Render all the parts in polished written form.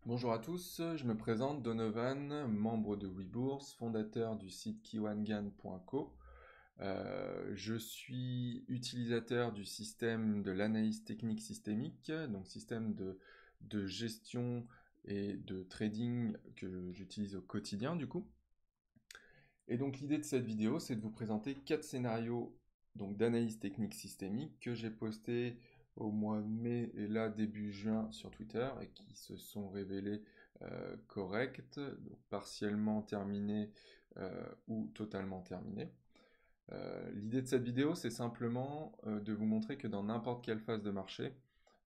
Bonjour à tous, je me présente Donovan, membre de WeBourse, fondateur du site kiwangan.co. Je suis utilisateur du système de l'analyse technique systémique, donc système de gestion et de trading que j'utilise au quotidien du coup. Et donc l'idée de cette vidéo, c'est de vous présenter 4 scénarios donc d'analyse technique systémique que j'ai postés au mois de mai et là début juin sur Twitter et qui se sont révélés corrects, donc partiellement terminés ou totalement terminés. L'idée de cette vidéo, c'est simplement de vous montrer que dans n'importe quelle phase de marché,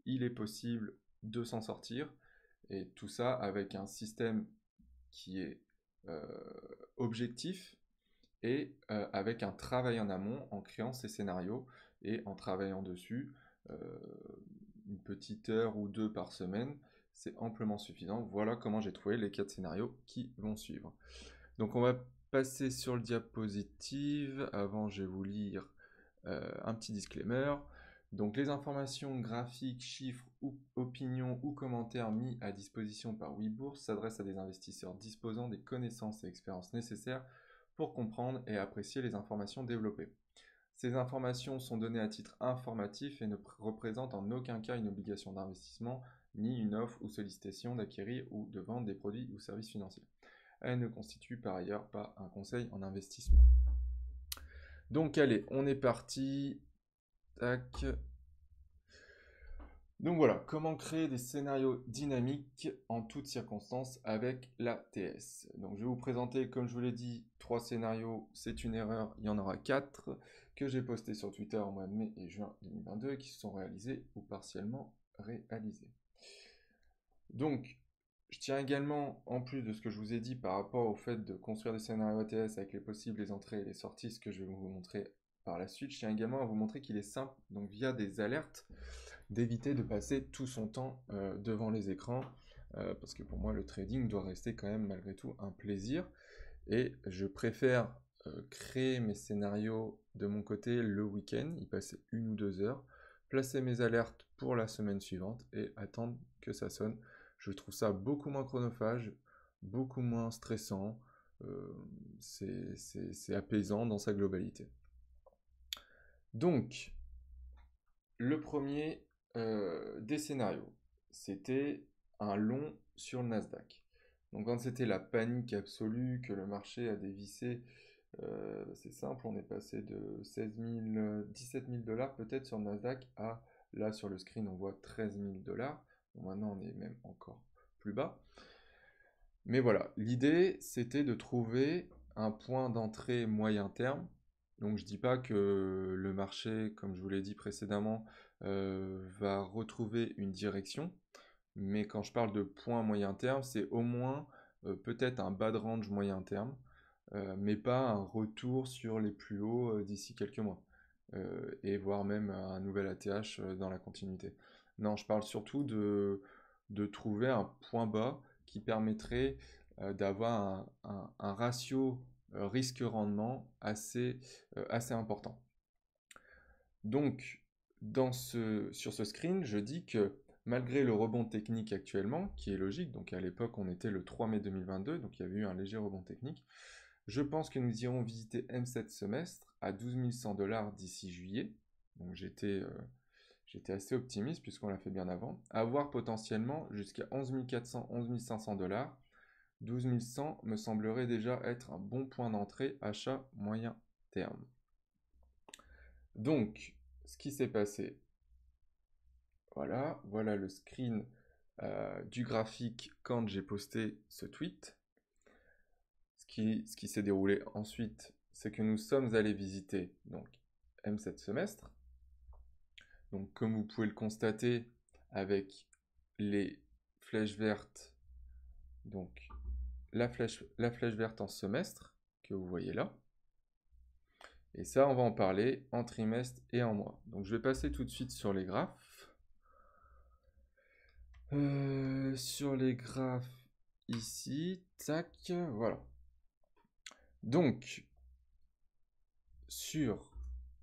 il est possible de s'en sortir et tout ça avec un système qui est euh, objectif et avec un travail en amont en créant ces scénarios et en travaillant dessus euh, une petite heure ou deux par semaine, c'est amplement suffisant. Voilà comment j'ai trouvé les 4 scénarios qui vont suivre. Donc on va passer sur le diapositive. Avant, je vais vous lire un petit disclaimer. Donc les informations graphiques, chiffres, ou opinions ou commentaires mis à disposition par WeBourse s'adressent à des investisseurs disposant des connaissances et expériences nécessaires pour comprendre et apprécier les informations développées. Ces informations sont données à titre informatif et ne représentent en aucun cas une obligation d'investissement, ni une offre ou sollicitation d'acquérir ou de vendre des produits ou services financiers. Elle ne constitue par ailleurs pas un conseil en investissement. Donc allez, on est parti. Tac. Donc voilà, comment créer des scénarios dynamiques en toutes circonstances avec l'ATS. Donc je vais vous présenter, comme je vous l'ai dit, 3 scénarios, c'est une erreur, il y en aura 4 que j'ai postés sur Twitter au mois de mai et juin 2022 et qui se sont réalisés ou partiellement réalisés. Donc, je tiens également, en plus de ce que je vous ai dit par rapport au fait de construire des scénarios ATS avec les possibles, les entrées et les sorties, ce que je vais vous montrer par la suite, je tiens également à vous montrer qu'il est simple, donc via des alertes, d'éviter de passer tout son temps devant les écrans, parce que pour moi le trading doit rester quand même malgré tout un plaisir, et je préfère créer mes scénarios de mon côté le week-end, y passer 1 ou 2 heures, placer mes alertes pour la semaine suivante et attendre que ça sonne. Je trouve ça beaucoup moins chronophage, beaucoup moins stressant, euh, c'est apaisant dans sa globalité. Donc, le premier des scénarios, c'était un long sur le Nasdaq. Donc quand c'était la panique absolue, que le marché a dévissé, c'est simple, on est passé de 16 000, 17 000 dollars peut-être sur le Nasdaq à, là sur le screen on voit 13 000 dollars. Bon, maintenant on est même encore plus bas. Mais voilà, l'idée c'était de trouver un point d'entrée moyen terme. Donc je dis pas que le marché, comme je vous l'ai dit précédemment, va retrouver une direction, mais quand je parle de point moyen terme, c'est au moins peut-être un bas de range moyen terme, mais pas un retour sur les plus hauts d'ici quelques mois, et voire même un nouvel ATH dans la continuité. Non, je parle surtout de trouver un point bas qui permettrait d'avoir un ratio risque-rendement assez important. Donc, sur ce screen, je dis que malgré le rebond technique actuellement, qui est logique, donc à l'époque on était le 3 mai 2022, donc il y avait eu un léger rebond technique, je pense que nous irons visiter M7 semestre à 12 100 dollars d'ici juillet, donc j'étais assez optimiste puisqu'on l'a fait bien avant, avoir potentiellement jusqu'à 11 400, 11 500 dollars. 12 100 me semblerait déjà être un bon point d'entrée achat moyen terme. Donc, ce qui s'est passé, voilà le screen du graphique quand j'ai posté ce tweet. Ce qui s'est déroulé ensuite, c'est que nous sommes allés visiter donc M7 semestre. Donc, comme vous pouvez le constater avec les flèches vertes, donc la flèche verte en semestre que vous voyez là. Et ça, on va en parler en trimestre et en mois. Donc, je vais passer tout de suite sur les graphes. Sur les graphes ici, tac, voilà. Donc, sur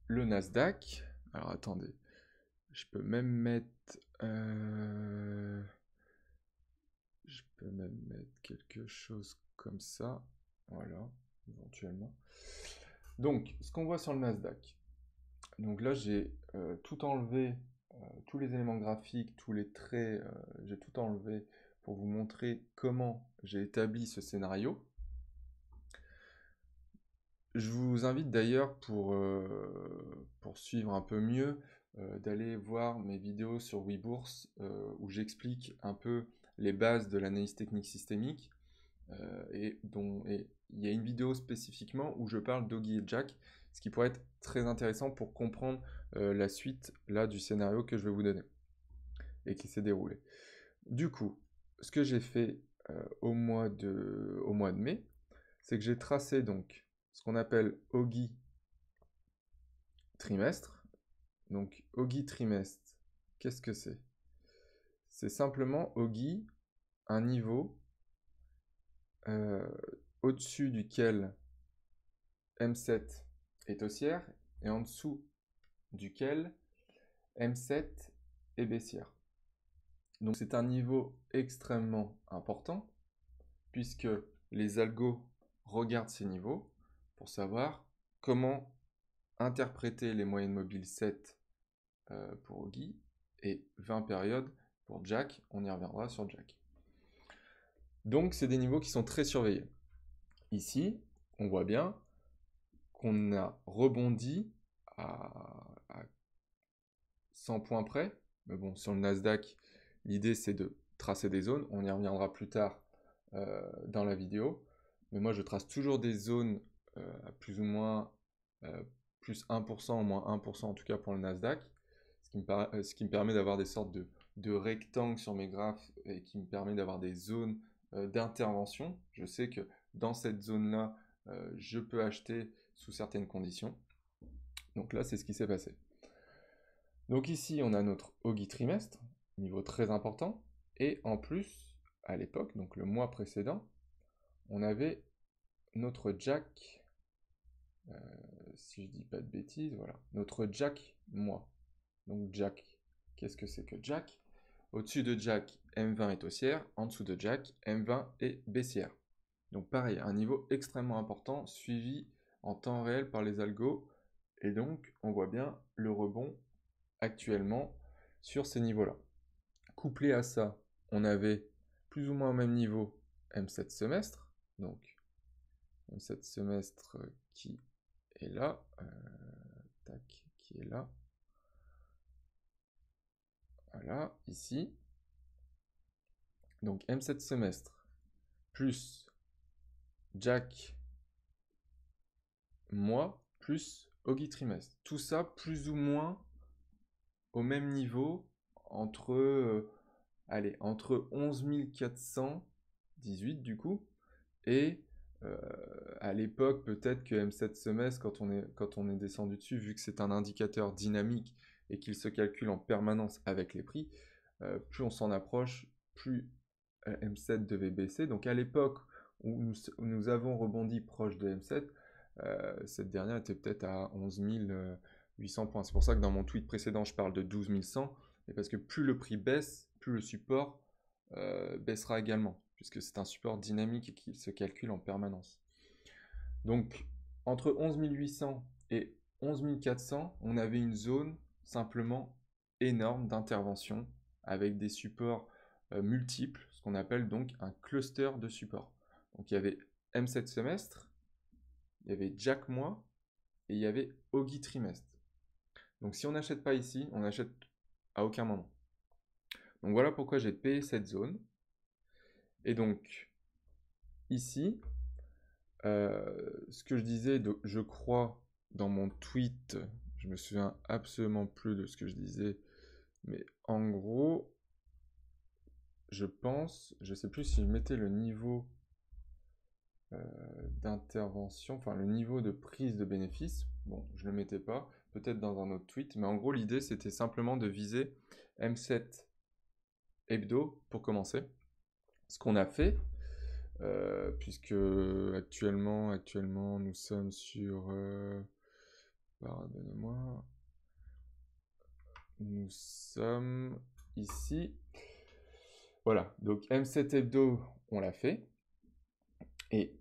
le Nasdaq, alors attendez, je peux même mettre Je peux même mettre quelque chose comme ça. Voilà, éventuellement. Donc, ce qu'on voit sur le Nasdaq. Donc là, j'ai tout enlevé, tous les éléments graphiques, tous les traits, j'ai tout enlevé pour vous montrer comment j'ai établi ce scénario. Je vous invite d'ailleurs pour suivre un peu mieux, d'aller voir mes vidéos sur Webourse où j'explique un peu les bases de l'analyse technique systémique. Et il y a une vidéo spécifiquement où je parle d'Oggy et Jack, ce qui pourrait être très intéressant pour comprendre la suite là du scénario que je vais vous donner et qui s'est déroulé. Du coup, ce que j'ai fait au mois de mai, c'est que j'ai tracé donc ce qu'on appelle Oggy trimestre. Donc Oggy trimestre, qu'est-ce que c'est? C'est simplement Oggy, un niveau euh, au-dessus duquel M7 est haussière et en dessous duquel M7 est baissière. Donc c'est un niveau extrêmement important puisque les algos regardent ces niveaux pour savoir comment interpréter les moyennes mobiles 7 pour Oggy et 20 périodes pour Jack. On y reviendra sur Jack. Donc c'est des niveaux qui sont très surveillés. Ici, on voit bien qu'on a rebondi à 100 points près. Mais bon, sur le Nasdaq, l'idée c'est de tracer des zones. On y reviendra plus tard dans la vidéo. Mais moi, je trace toujours des zones à plus ou moins plus 1%, moins 1% en tout cas pour le Nasdaq. Ce qui me permet d'avoir des sortes de rectangles sur mes graphes et qui me permet d'avoir des zones d'intervention. Je sais que dans cette zone-là, je peux acheter sous certaines conditions. Donc là, c'est ce qui s'est passé. Donc ici, on a notre Oggy trimestre, niveau très important. Et en plus, à l'époque, donc le mois précédent, on avait notre Jack, si je dis pas de bêtises, voilà, notre Jack mois. Donc Jack, qu'est-ce que c'est que Jack? Au-dessus de Jack, M20 est haussière, en dessous de Jack, M20 est baissière. Donc pareil, un niveau extrêmement important, suivi en temps réel par les algos. Et donc, on voit bien le rebond actuellement sur ces niveaux-là. Couplé à ça, on avait plus ou moins au même niveau M7 semestre. Donc, M7 semestre qui est là. Tac, qui est là. Voilà, ici. Donc, M7 semestre plus Jack mois plus Oggy trimestre. Tout ça plus ou moins au même niveau entre, allez, entre 11 418 du coup et à l'époque peut-être que M7 semestre quand on est descendu dessus vu que c'est un indicateur dynamique et qu'il se calcule en permanence avec les prix, plus on s'en approche, plus M7 devait baisser. Donc à l'époque où nous avons rebondi proche de M7, cette dernière était peut-être à 11 800 points. C'est pour ça que dans mon tweet précédent, je parle de 12 100, et parce que plus le prix baisse, plus le support baissera également, puisque c'est un support dynamique et qui se calcule en permanence. Donc, entre 11 800 et 11 400, on avait une zone simplement énorme d'intervention avec des supports multiples, ce qu'on appelle donc un cluster de supports. Donc, il y avait M7 semestre, il y avait Jack mois et il y avait Oggy trimestre. Donc, si on n'achète pas ici, on n'achète à aucun moment. Donc, voilà pourquoi j'ai payé cette zone. Et donc, ici, ce que je disais, je crois, dans mon tweet, je me souviens absolument plus de ce que je disais, mais en gros, je pense, je sais plus si je mettais le niveau d'intervention, enfin le niveau de prise de bénéfice. Bon, je le mettais pas, peut-être dans un autre tweet, mais en gros, l'idée c'était simplement de viser M7 hebdo pour commencer. Ce qu'on a fait, puisque actuellement nous sommes sur pardonnez-moi, nous sommes ici Voilà, donc M7 hebdo, on l'a fait. Et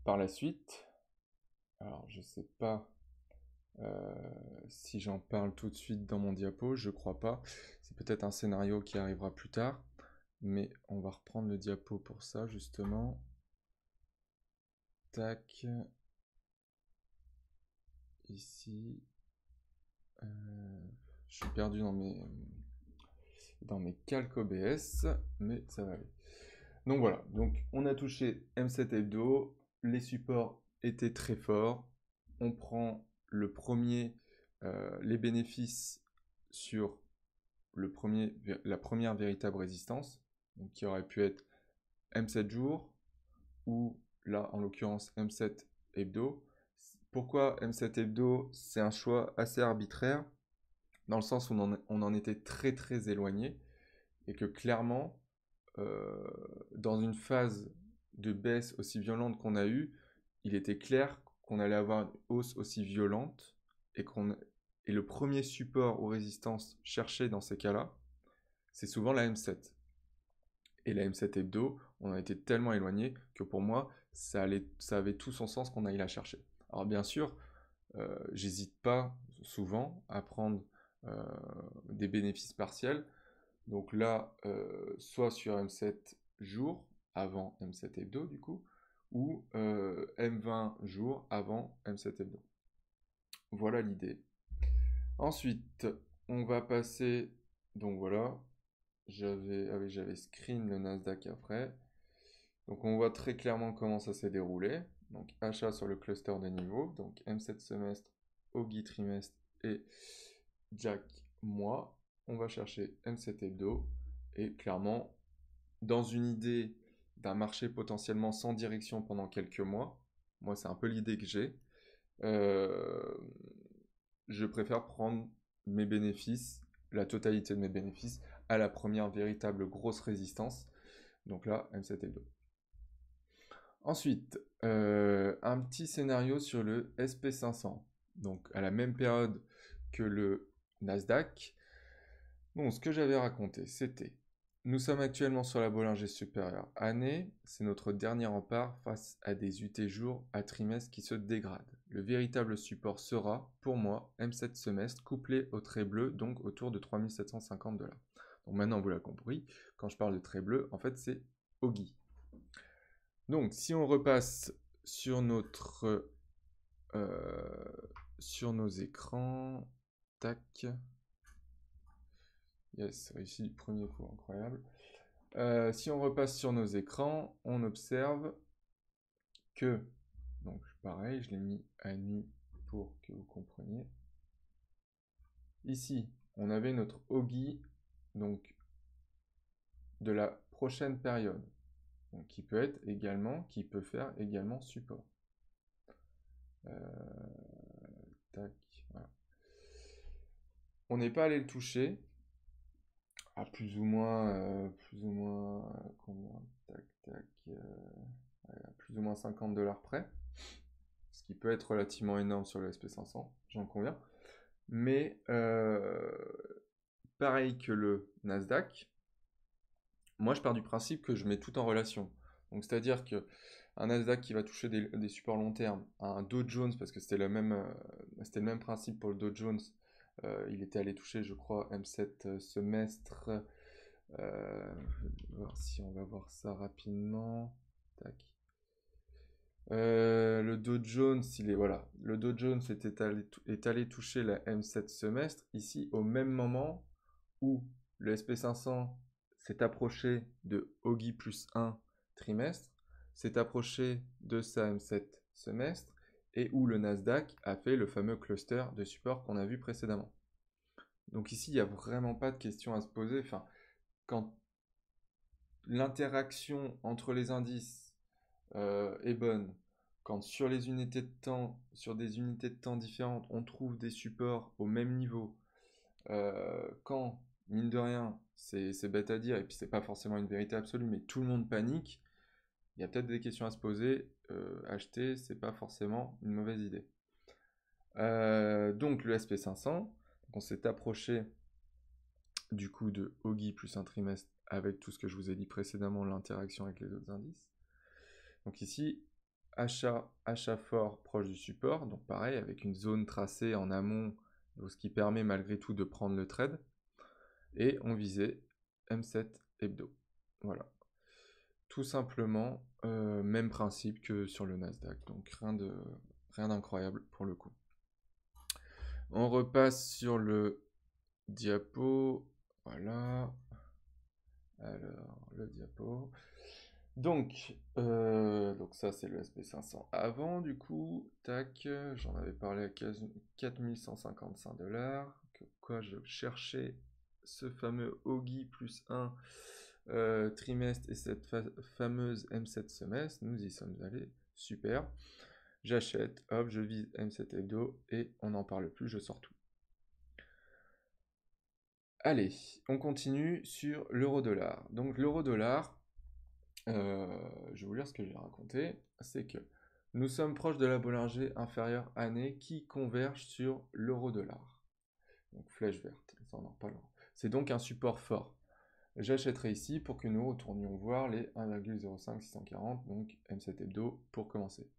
par la suite, alors je sais pas si j'en parle tout de suite dans mon diapo, je crois pas. C'est peut-être un scénario qui arrivera plus tard, mais on va reprendre le diapo pour ça justement. Tac. Ici. Je suis perdu dans mes calques OBS, mais ça va aller. Donc voilà, donc on a touché M7 hebdo, les supports étaient très forts. On prend les bénéfices sur la première véritable résistance, donc qui aurait pu être M7 jours, ou là en l'occurrence M7 hebdo. Pourquoi M7 hebdo? C'est un choix assez arbitraire, dans le sens où on en était très très éloigné, et que clairement, dans une phase de baisse aussi violente qu'on a eue, il était clair qu'on allait avoir une hausse aussi violente, et le premier support aux résistances cherché dans ces cas-là, c'est souvent la M7. Et la M7 hebdo, on a été tellement éloigné que pour moi, ça avait tout son sens qu'on aille la chercher. Alors bien sûr, j'hésite pas souvent à prendre des bénéfices partiels. Donc là, soit sur M7 jours avant M7 hebdo du coup, ou M20 jours avant M7 hebdo. Voilà l'idée. Ensuite, on va passer, donc voilà, j'avais screen le Nasdaq après. Donc on voit très clairement comment ça s'est déroulé. Donc achat sur le cluster de niveau, donc M7 semestre, OGI trimestre et Jack mois. On va chercher M7 hebdo et clairement, dans une idée d'un marché potentiellement sans direction pendant quelques mois, moi c'est un peu l'idée que j'ai, euh, je préfère prendre mes bénéfices, la totalité de mes bénéfices, à la première véritable grosse résistance. Donc là, M7 hebdo. Ensuite, un petit scénario sur le SP500. Donc à la même période que le Nasdaq. Bon, ce que j'avais raconté, c'était: nous sommes actuellement sur la Bollinger supérieure année, c'est notre dernier rempart face à des UT jours à trimestre qui se dégradent. Le véritable support sera, pour moi, M7 semestre couplé au trait bleu, donc autour de 3750 $. Donc maintenant, vous l'avez compris, quand je parle de trait bleu, en fait, c'est OGI. Donc, si on repasse sur sur nos écrans, tac. Yes, réussi du premier coup, incroyable. Si on repasse sur nos écrans, on observe que, donc pareil, je l'ai mis à nu pour que vous compreniez. Ici, on avait notre OGI, donc de la prochaine période, donc qui peut faire également support. Tac, voilà. On n'est pas allé le toucher à plus ou moins combien, tac, tac, à plus ou moins 50 $ près, ce qui peut être relativement énorme sur le SP500, j'en conviens. Mais pareil que le Nasdaq, moi je pars du principe que je mets tout en relation. Donc c'est-à-dire que un Nasdaq qui va toucher des supports long terme, un Dow Jones, parce que c'était le même principe pour le Dow Jones, il était allé toucher, je crois, M7 semestre. Voir si on va voir ça rapidement. Tac. Le Dow Jones, le Dow Jones est allé toucher la M7 semestre ici au même moment où le SP500 s'est approché de OGI plus 1 trimestre, s'est approché de sa M7 semestre, et où le Nasdaq a fait le fameux cluster de support qu'on a vu précédemment. Donc ici, il n'y a vraiment pas de question à se poser. Enfin, quand l'interaction entre les indices est bonne, quand sur des unités de temps différentes, on trouve des supports au même niveau, quand, mine de rien, c'est bête à dire, et puis c'est pas forcément une vérité absolue, mais tout le monde panique, il y a peut-être des questions à se poser. Acheter, c'est pas forcément une mauvaise idée. Donc le SP500, on s'est approché du coup de OGI plus un trimestre avec tout ce que je vous ai dit précédemment, l'interaction avec les autres indices. Donc ici, achat fort proche du support, donc pareil, avec une zone tracée en amont, donc ce qui permet malgré tout de prendre le trade. Et on visait M7 hebdo. Voilà. Tout simplement, même principe que sur le Nasdaq, donc rien d'incroyable pour le coup. On repasse sur le diapo, voilà. Alors, le diapo. Donc ça c'est le SP500 avant du coup, tac, j'en avais parlé à 4155 $, quoi je cherchais ce fameux OGI plus 1 trimestre et cette fameuse M7 semestre, nous y sommes allés, super, j'achète, hop, je vise M7 hebdo et on n'en parle plus, je sors tout. Allez, on continue sur l'euro-dollar. Donc l'euro-dollar, je vais vous lire ce que j'ai raconté, c'est que nous sommes proches de la Bollinger inférieure année qui converge sur l'euro-dollar. Donc flèche verte, ça on en reparlera. C'est donc un support fort. J'achèterai ici pour que nous retournions voir les 1,05640, donc M7 hebdo pour commencer.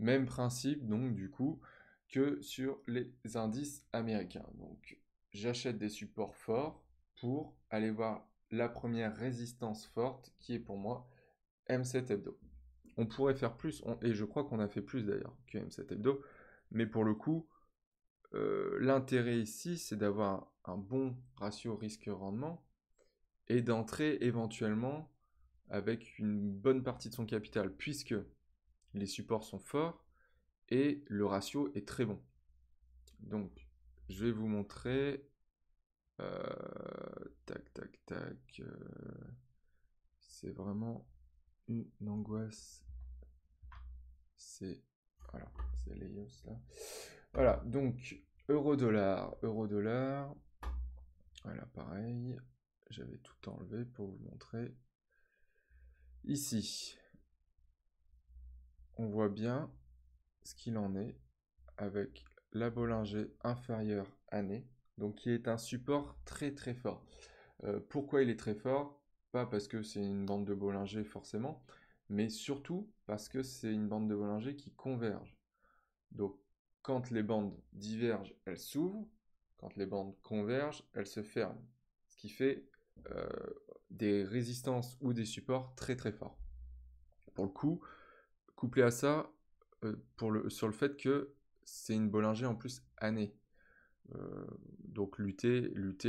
Même principe donc du coup que sur les indices américains. Donc j'achète des supports forts pour aller voir la première résistance forte qui est pour moi M7 hebdo. On pourrait faire plus, et je crois qu'on a fait plus d'ailleurs que M7 hebdo, mais pour le coup, l'intérêt ici c'est d'avoir un bon ratio risque-rendement et d'entrer éventuellement avec une bonne partie de son capital, puisque les supports sont forts et le ratio est très bon. Donc, je vais vous montrer. Tac, tac, tac. C'est vraiment une angoisse. C'est voilà, c'est l'EIOS là. Voilà, donc euro-dollar, euro-dollar. Voilà, pareil. J'avais tout enlevé pour vous montrer. Ici, on voit bien ce qu'il en est avec la Bollinger inférieure année, donc qui est un support très très fort. Pourquoi il est très fort? Pas parce que c'est une bande de Bollinger forcément, mais surtout parce que c'est une bande de Bollinger qui converge. Donc quand les bandes divergent, elles s'ouvrent, quand les bandes convergent, elles se ferment. Ce qui fait des résistances ou des supports très très forts. Pour le coup, couplé à ça, sur le fait que c'est une Bollinger en plus année. Donc l'UT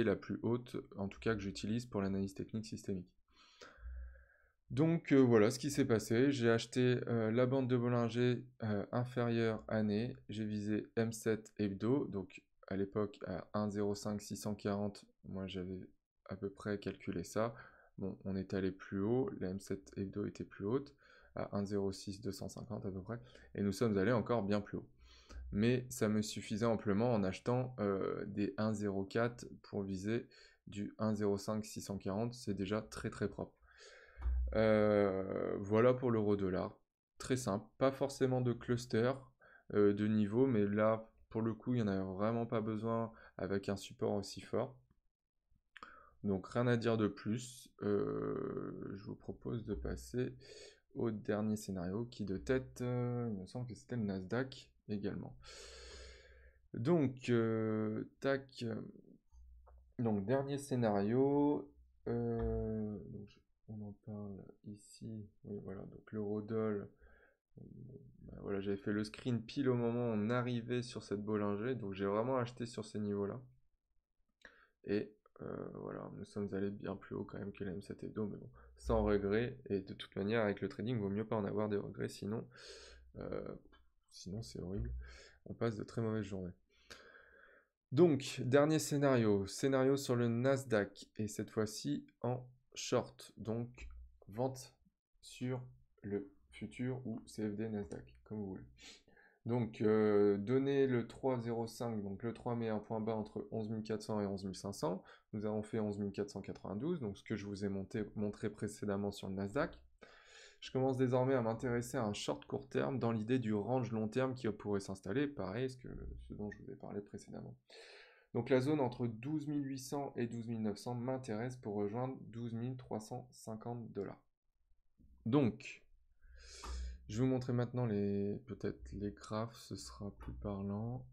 la plus haute, en tout cas que j'utilise pour l'analyse technique systémique. Donc voilà ce qui s'est passé. J'ai acheté la bande de Bollinger inférieure année. J'ai visé M7 hebdo. Donc à l'époque à 1,05640, moi j'avais à peu près calculé ça. Bon, on est allé plus haut. La M7 hebdo était plus haute à 1,06250 à peu près. Et nous sommes allés encore bien plus haut. Mais ça me suffisait amplement en achetant des 1,04 pour viser du 1,05640. C'est déjà très très propre. Voilà pour l'euro-dollar. Très simple, pas forcément de cluster de niveau, mais là, pour le coup, il n'y en a vraiment pas besoin avec un support aussi fort. Donc rien à dire de plus. Je vous propose de passer au dernier scénario qui de tête, il me semble que c'était le Nasdaq également. Donc, tac. Donc dernier scénario. Donc, on en parle ici. Oui, voilà. Donc l'eurodoll. Ben voilà, j'avais fait le screen pile au moment où on arrivait sur cette Bollinger. Donc j'ai vraiment acheté sur ces niveaux-là. Et voilà, nous sommes allés bien plus haut quand même que la M7 hebdo, mais bon, sans regret. Et de toute manière, avec le trading, il vaut mieux pas en avoir des regrets, sinon c'est horrible. On passe de très mauvaises journées. Donc, dernier scénario sur le Nasdaq, et cette fois-ci en short, donc vente sur le futur ou CFD Nasdaq, comme vous voulez. Donc, donner le 3,05, donc le 3 met un point bas entre 11 400 et 11 500. Nous avons fait 11 492, donc ce que je vous ai montré précédemment sur le Nasdaq. Je commence désormais à m'intéresser à un short court terme dans l'idée du range long terme qui pourrait s'installer, pareil, ce dont je vous ai parlé précédemment. Donc la zone entre 12 800 et 12 900 m'intéresse pour rejoindre 12 350 $. Donc, je vais vous montrer maintenant peut-être les graphes, ce sera plus parlant.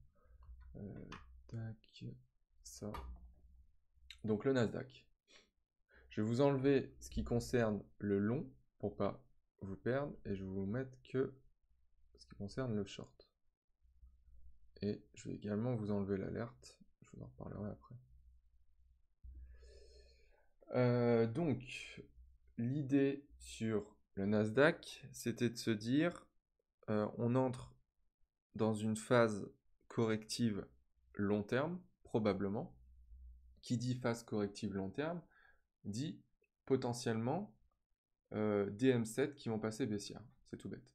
Tac, ça. Donc le Nasdaq. Je vais vous enlever ce qui concerne le long pour pas vous perdre et je vais vous mettre que ce qui concerne le short. Et je vais également vous enlever l'alerte, je vous en reparlerai après. Donc, l'idée sur le Nasdaq, c'était de se dire, on entre dans une phase corrective long terme, probablement. Qui dit phase corrective long terme, dit potentiellement des M7 qui vont passer baissière. C'est tout bête.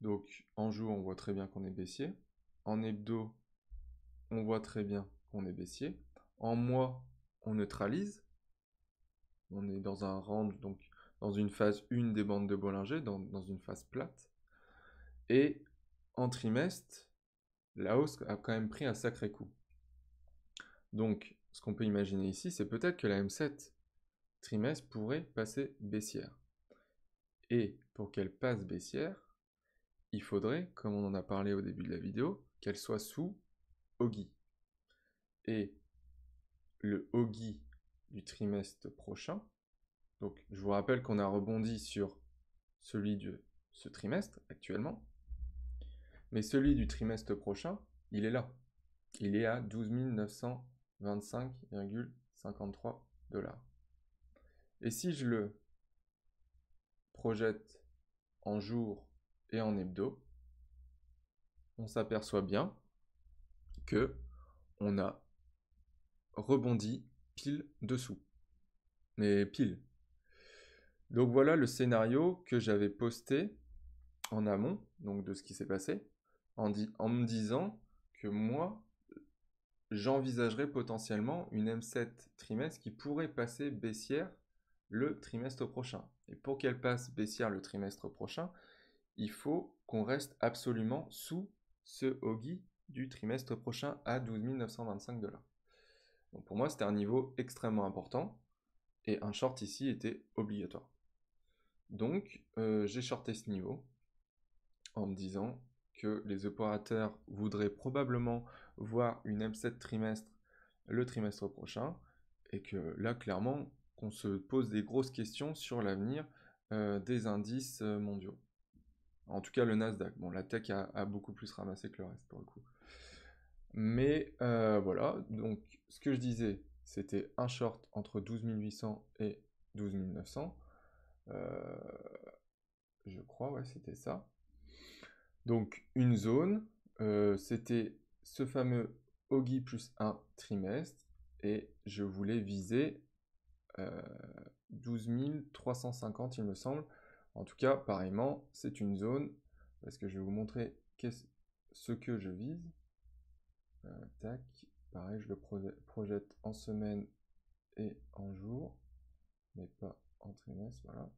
Donc, en jour, on voit très bien qu'on est baissier. En hebdo, on voit très bien qu'on est baissier. En mois, on neutralise. On est dans un range, donc dans une phase 1 des bandes de Bollinger, dans une phase plate. Et en trimestre, la hausse a quand même pris un sacré coup. Donc, ce qu'on peut imaginer ici, c'est peut-être que la M7 trimestre pourrait passer baissière. Et pour qu'elle passe baissière, il faudrait, comme on en a parlé au début de la vidéo, qu'elle soit sous Ogi. Et le Ogi du trimestre prochain, donc je vous rappelle qu'on a rebondi sur celui de ce trimestre actuellement, mais celui du trimestre prochain, il est là. Il est à 12 925,53 $. Et si je le projette en jour et en hebdo, on s'aperçoit bien que on a rebondi pile dessous. Mais pile. Donc voilà le scénario que j'avais posté en amont, donc de ce qui s'est passé, en me disant que moi, j'envisagerais potentiellement une M7 trimestre qui pourrait passer baissière le trimestre prochain. Et pour qu'elle passe baissière le trimestre prochain, il faut qu'on reste absolument sous ce Ogi du trimestre prochain à 12 925 $. Donc pour moi, c'était un niveau extrêmement important et un short ici était obligatoire. Donc j'ai shorté ce niveau en me disant que les opérateurs voudraient probablement voir une M7 trimestre le trimestre prochain et que là clairement qu'on se pose des grosses questions sur l'avenir des indices mondiaux. En tout cas le Nasdaq. Bon, la tech a beaucoup plus ramassé que le reste pour le coup. Mais voilà, donc ce que je disais, c'était un short entre 12 800 et 12 900. Je crois, ouais, c'était ça. Donc une zone, c'était ce fameux Ogi plus 1 trimestre, et je voulais viser 12 350, il me semble. En tout cas, pareillement, c'est une zone, parce que je vais vous montrer ce que je vise. Tac, pareil, je le projette en semaine et en jour, mais pas en trimestre, voilà.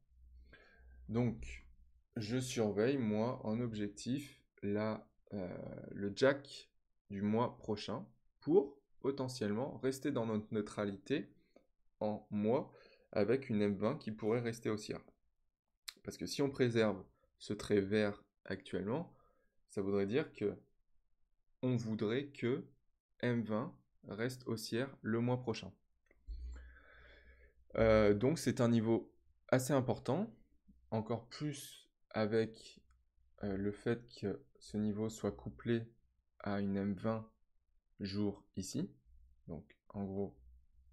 Donc, je surveille, moi, en objectif, le jack du mois prochain pour potentiellement rester dans notre neutralité en mois avec une M20 qui pourrait rester haussière. Parce que si on préserve ce trait vert actuellement, ça voudrait dire que on voudrait que M20 reste haussière le mois prochain. Donc c'est un niveau assez important, encore plus avec le fait que ce niveau soit couplé à une M20 jours ici. Donc en gros,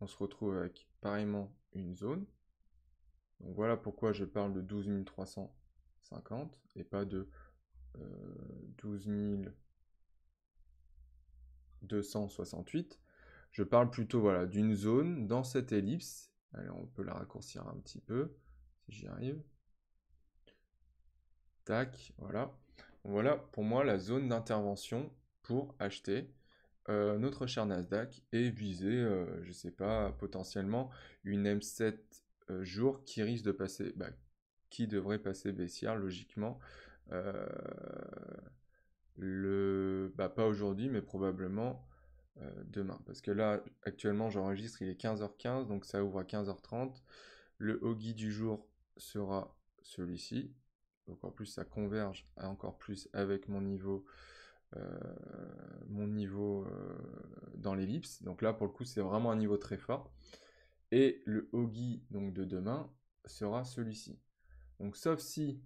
on se retrouve avec pareillement une zone. Donc voilà pourquoi je parle de 12 350 et pas de 12 268. Je parle plutôt voilà, d'une zone dans cette ellipse. Allez, on peut la raccourcir un petit peu, si j'y arrive. Tac, voilà. Voilà pour moi la zone d'intervention pour acheter notre cher Nasdaq et viser, je sais pas, potentiellement une M7 jour qui risque de passer, qui devrait passer baissière logiquement. Pas aujourd'hui, mais probablement demain. Parce que là, actuellement, j'enregistre, il est 15h15, donc ça ouvre à 15h30. Le Oggy du jour sera celui-ci. Donc en plus, ça converge encore plus avec mon niveau dans l'ellipse. Donc là, pour le coup, c'est vraiment un niveau très fort. Et le Oggy donc, de demain sera celui-ci. Donc sauf si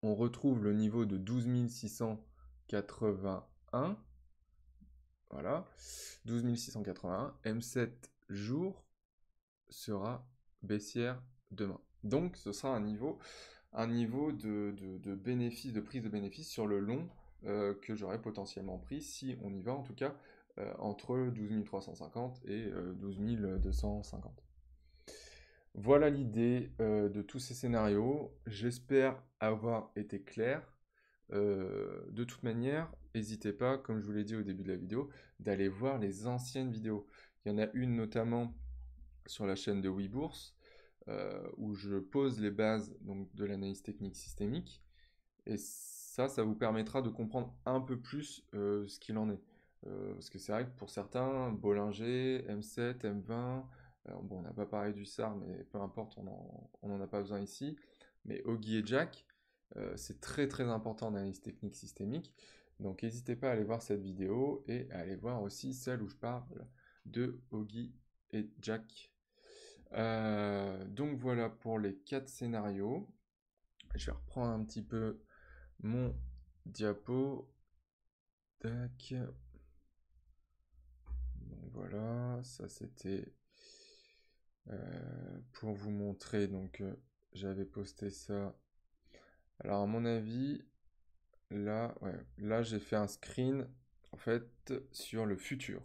on retrouve le niveau de 12 681, voilà, 12 681, M7 jour sera baissière demain. Donc ce sera un niveau de bénéfice, de prise de bénéfice sur le long que j'aurais potentiellement pris si on y va en tout cas entre 12 350 et 12 250. Voilà l'idée de tous ces scénarios. J'espère avoir été clair. De toute manière, n'hésitez pas, comme je vous l'ai dit au début de la vidéo, d'aller voir les anciennes vidéos. Il y en a une notamment sur la chaîne de Weebourse, où je pose les bases donc, de l'analyse technique systémique. Et ça vous permettra de comprendre un peu plus ce qu'il en est. Parce que c'est vrai que pour certains, Bollinger, M7, M20, bon, on n'a pas parlé du SAR, mais peu importe, on n'en a pas besoin ici. Mais Oggy et Jack, c'est très très important en analyse technique systémique. Donc n'hésitez pas à aller voir cette vidéo et à aller voir aussi celle où je parle de Oggy et Jack. Donc voilà pour les 4 scénarios. Je vais reprendre un petit peu mon diapo. Tac. Donc voilà, ça c'était pour vous montrer. Donc j'avais posté ça. Alors à mon avis, là, ouais, là j'ai fait un screen en fait sur le futur.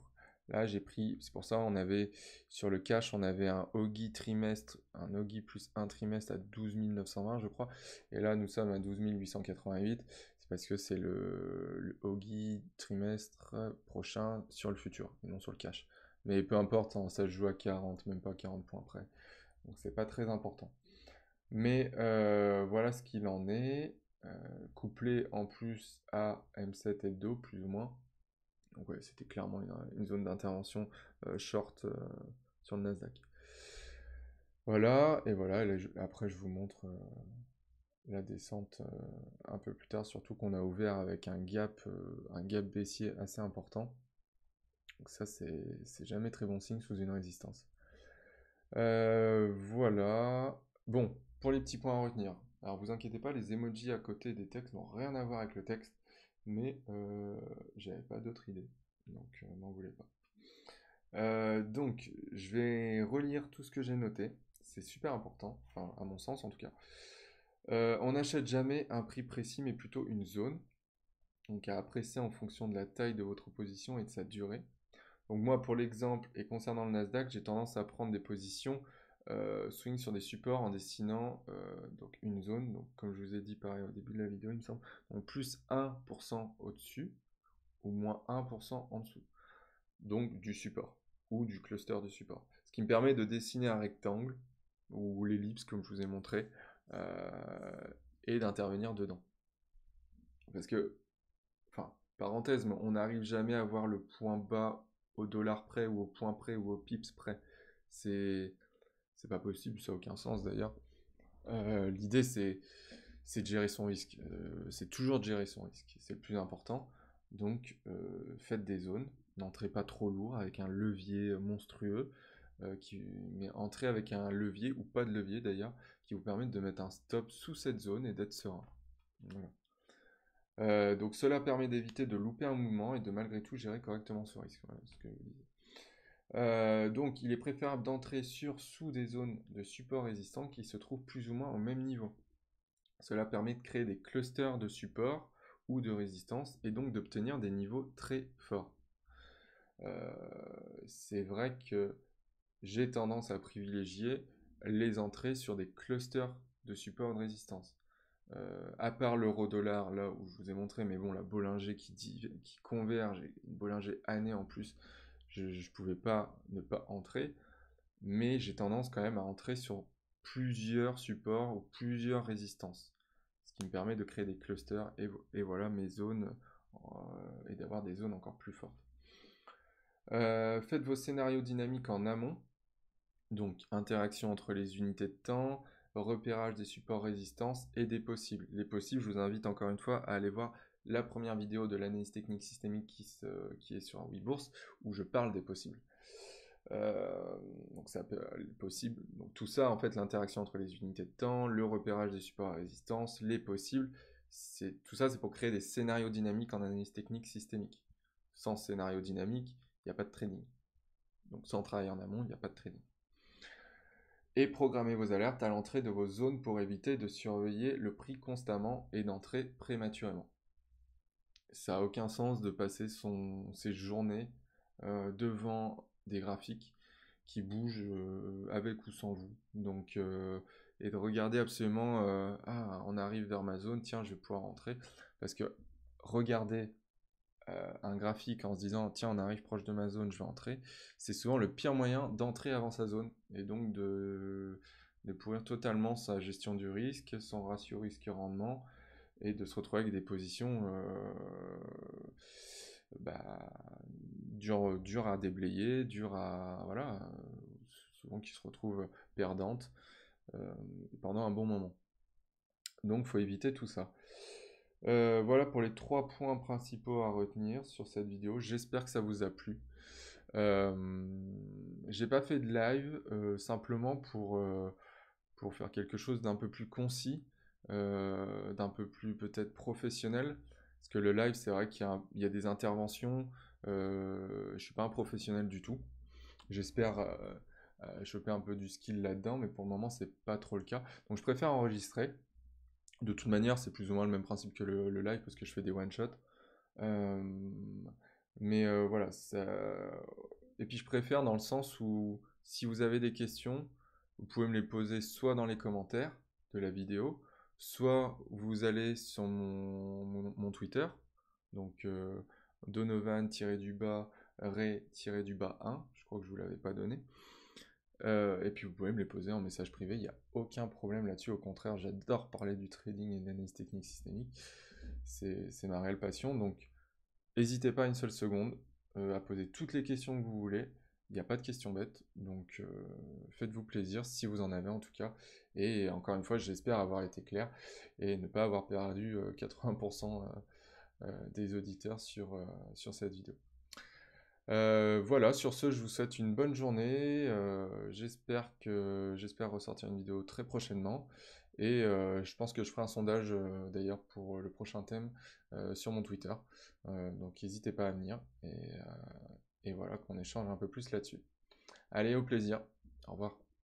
Là j'ai pris, c'est pour ça on avait sur le cash on avait un Oggy trimestre, un Oggy plus un trimestre à 12 920 je crois. Et là nous sommes à 12 888. C'est parce que c'est le Oggy trimestre prochain sur le futur et non sur le cash. Mais peu importe, hein, ça se joue à 40, même pas 40 points près. Donc c'est pas très important. Mais voilà ce qu'il en est, couplé en plus à M7 hebdo, plus ou moins. Donc ouais, c'était clairement une zone d'intervention short sur le Nasdaq. Voilà, et voilà, et là, après je vous montre la descente un peu plus tard, surtout qu'on a ouvert avec un gap baissier assez important. Donc ça, c'est jamais très bon signe sous une résistance. Voilà. Bon, pour les petits points à retenir. Alors vous inquiétez pas, les emojis à côté des textes n'ont rien à voir avec le texte, mais j'avais pas d'autre idée, donc n'en voulez pas. Donc je vais relire tout ce que j'ai noté, c'est super important, enfin à mon sens en tout cas. On n'achète jamais un prix précis, mais plutôt une zone, donc à apprécier en fonction de la taille de votre position et de sa durée. Donc moi, pour l'exemple, et concernant le Nasdaq, j'ai tendance à prendre des positions swing sur des supports en dessinant donc une zone, donc comme je vous ai dit pareil au début de la vidéo, il me semble, donc plus 1% au-dessus ou moins 1% en dessous, donc du support ou du cluster de support. Ce qui me permet de dessiner un rectangle ou l'ellipse comme je vous ai montré et d'intervenir dedans. Parce que, enfin, parenthèse, mais on n'arrive jamais à voir le point bas au dollar près ou au point près ou au pips près. C'est pas possible, ça n'a aucun sens d'ailleurs. L'idée c'est de gérer son risque. C'est toujours de gérer son risque. C'est le plus important. Donc faites des zones. N'entrez pas trop lourd avec un levier monstrueux. Mais entrez avec un levier ou pas de levier d'ailleurs qui vous permet de mettre un stop sous cette zone et d'être serein. Voilà. Donc cela permet d'éviter de louper un mouvement et de malgré tout gérer correctement ce risque. Voilà ce que je disais. Donc il est préférable d'entrer sous des zones de support résistant qui se trouvent plus ou moins au même niveau. Cela permet de créer des clusters de support ou de résistance et donc d'obtenir des niveaux très forts. C'est vrai que j'ai tendance à privilégier les entrées sur des clusters de support et de résistance. À part l'euro-dollar, là où je vous ai montré, mais bon, la Bollinger qui converge, et une Bollinger année en plus, je ne pouvais pas ne pas entrer, mais j'ai tendance quand même à entrer sur plusieurs supports ou plusieurs résistances, ce qui me permet de créer des clusters et voilà mes zones et d'avoir des zones encore plus fortes. Faites vos scénarios dynamiques en amont, donc interaction entre les unités de temps, repérage des supports résistance et des possibles. Les possibles, je vous invite encore une fois à aller voir la première vidéo de l'analyse technique systémique qui est sur Webourse, où je parle des possibles. Donc ça peut les possibles. Donc tout ça, en fait, l'interaction entre les unités de temps, le repérage des supports à résistance, les possibles, tout ça, c'est pour créer des scénarios dynamiques en analyse technique systémique. Sans scénario dynamique, il n'y a pas de trading. Donc sans travail en amont, il n'y a pas de trading. Et programmez vos alertes à l'entrée de vos zones pour éviter de surveiller le prix constamment et d'entrer prématurément. Ça n'a aucun sens de passer ses journées devant des graphiques qui bougent avec ou sans vous. Donc, et de regarder absolument, ah, on arrive vers ma zone, tiens, je vais pouvoir rentrer. Parce que regarder un graphique en se disant, tiens, on arrive proche de ma zone, je vais entrer, c'est souvent le pire moyen d'entrer avant sa zone. Et donc de pourrir totalement sa gestion du risque, son ratio risque-rendement, et de se retrouver avec des positions dures à déblayer, dures à, voilà, souvent qui se retrouvent perdantes pendant un bon moment. Donc, faut éviter tout ça. Voilà pour les 3 points principaux à retenir sur cette vidéo. J'espère que ça vous a plu. J'ai pas fait de live simplement pour faire quelque chose d'un peu plus concis, d'un peu plus peut-être professionnel. Parce que le live, c'est vrai qu'il y a des interventions. Je suis pas un professionnel du tout. J'espère choper un peu du skill là-dedans, mais pour le moment, c'est pas trop le cas. Donc je préfère enregistrer. De toute manière, c'est plus ou moins le même principe que le live parce que je fais des one-shots. Euh, mais voilà, et puis je préfère dans le sens où si vous avez des questions, vous pouvez me les poser soit dans les commentaires de la vidéo, soit vous allez sur mon Twitter, donc Donovan-du-bas, Ray-1, je crois que je vous l'avais pas donné. Et puis vous pouvez me les poser en message privé, il n'y a aucun problème là-dessus, au contraire, j'adore parler du trading et de l'analyse technique systémique, c'est ma réelle passion, donc n'hésitez pas une seule seconde à poser toutes les questions que vous voulez, il n'y a pas de questions bêtes, donc faites-vous plaisir si vous en avez en tout cas, et encore une fois j'espère avoir été clair et ne pas avoir perdu 80% des auditeurs sur cette vidéo. Voilà, sur ce, je vous souhaite une bonne journée. J'espère ressortir une vidéo très prochainement. Et je pense que je ferai un sondage d'ailleurs pour le prochain thème sur mon Twitter. Donc n'hésitez pas à venir. Et voilà, qu'on échange un peu plus là-dessus. Allez, au plaisir. Au revoir.